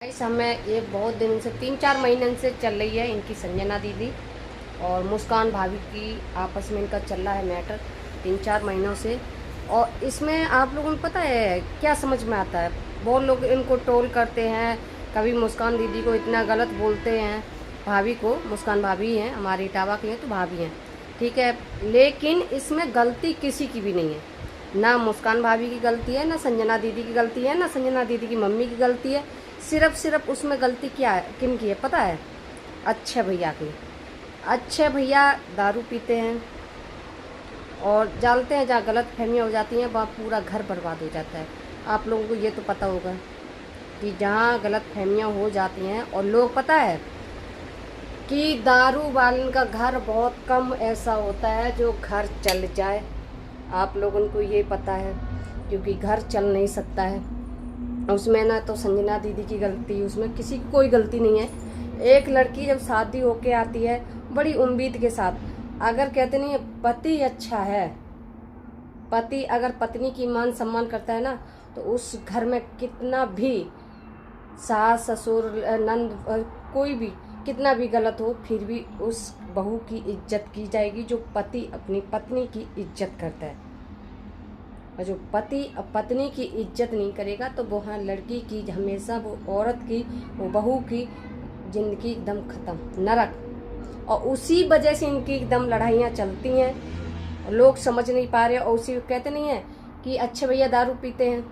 Guys हमें ये बहुत दिन से 3-4 महीने से चल रही है इनकी संजना दीदी और मुस्कान भाभी की आपस में इनका चल रहा है मैटर 3-4 महीनों से। और इसमें आप लोगों को पता है क्या समझ में आता है, बहुत लोग इनको ट्रोल करते हैं, कभी मुस्कान दीदी को इतना गलत बोलते हैं, भाभी को, मुस्कान भाभी हैं हमारी इटावा की हैं तो भाभी हैं, ठीक है। लेकिन इसमें गलती किसी की भी नहीं है, ना मुस्कान भाभी की गलती है, ना संजना दीदी की गलती है, ना संजना दीदी की मम्मी की गलती है। सिर्फ उसमें गलती क्या है, किन की है पता है? अच्छे भैया की। अच्छे भैया दारू पीते हैं और जानते हैं जहाँ गलत फहमियाँ हो जाती हैं वहाँ पूरा घर बर्बाद हो जाता है। आप लोगों को ये तो पता होगा कि जहाँ गलत फहमियाँ हो जाती हैं, और लोग पता है कि दारू वालन का घर बहुत कम ऐसा होता है जो घर चल जाए। आप लोगों को ये पता है, क्योंकि घर चल नहीं सकता है उसमें ना तो संजना दीदी की गलती, उसमें किसी की कोई गलती नहीं है। एक लड़की जब शादी होके आती है बड़ी उम्मीद के साथ, अगर कहते नहीं है पति अच्छा है, पति अगर पत्नी की मान सम्मान करता है ना तो उस घर में कितना भी सास ससुर नंद कोई भी कितना भी गलत हो फिर भी उस बहू की इज्जत की जाएगी जो पति अपनी पत्नी की इज्जत करता है। और जो पति पत्नी की इज्जत नहीं करेगा तो वहाँ लड़की की हमेशा, वो औरत की, वो बहू की ज़िंदगी एकदम ख़त्म, नरक। और उसी वजह से इनकी एकदम लड़ाइयाँ चलती हैं, लोग समझ नहीं पा रहे। और उसी कहते नहीं है कि अच्छे भैया दारू पीते हैं,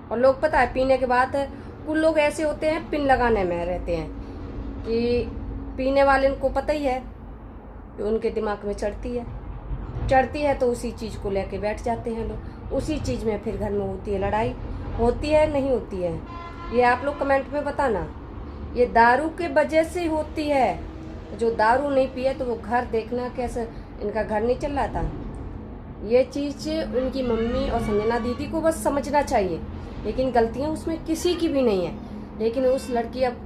और लोग पता है पीने के बाद कुछ लोग ऐसे होते हैं पिन लगाने में रहते हैं कि पीने वाले को पता ही है कि उनके दिमाग में चढ़ती है तो उसी चीज़ को लेके बैठ जाते हैं लोग, उसी चीज़ में फिर घर में होती है लड़ाई, होती है नहीं होती है, ये आप लोग कमेंट में बताना। ये दारू के वजह से होती है, जो दारू नहीं पिए तो वो घर देखना कैसे, इनका घर नहीं चल रहा था। ये चीज़ उनकी मम्मी और संजना दीदी को बस समझना चाहिए, लेकिन गलतियाँ उसमें किसी की भी नहीं है। लेकिन उस लड़की अब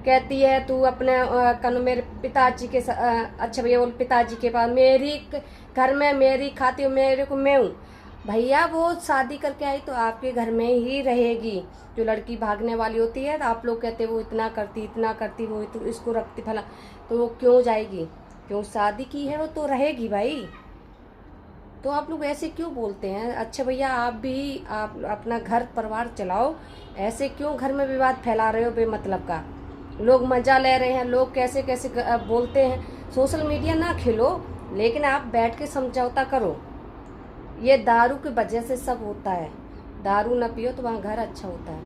कहती है तू अपने कन मेरे पिताजी के अच्छा भैया बोल पिताजी के पास, मेरी घर में मेरी खाती हो, मेरे को मैं हूँ भैया, वो शादी करके आई तो आपके घर में ही रहेगी। जो लड़की भागने वाली होती है तो आप लोग कहते वो इतना करती वो तो इसको रखती फला, तो वो क्यों जाएगी? क्यों शादी की है वो तो रहेगी भाई। तो आप लोग ऐसे क्यों बोलते हैं? अच्छा भैया आप अपना घर परिवार चलाओ, ऐसे क्यों घर में विवाद फैला रहे हो बेमतलब का? लोग मज़ा ले रहे हैं, लोग कैसे कैसे बोलते हैं। सोशल मीडिया ना खेलो, लेकिन आप बैठ के समझौता करो। ये दारू की वजह से सब होता है, दारू ना पियो तो वहाँ घर अच्छा होता है।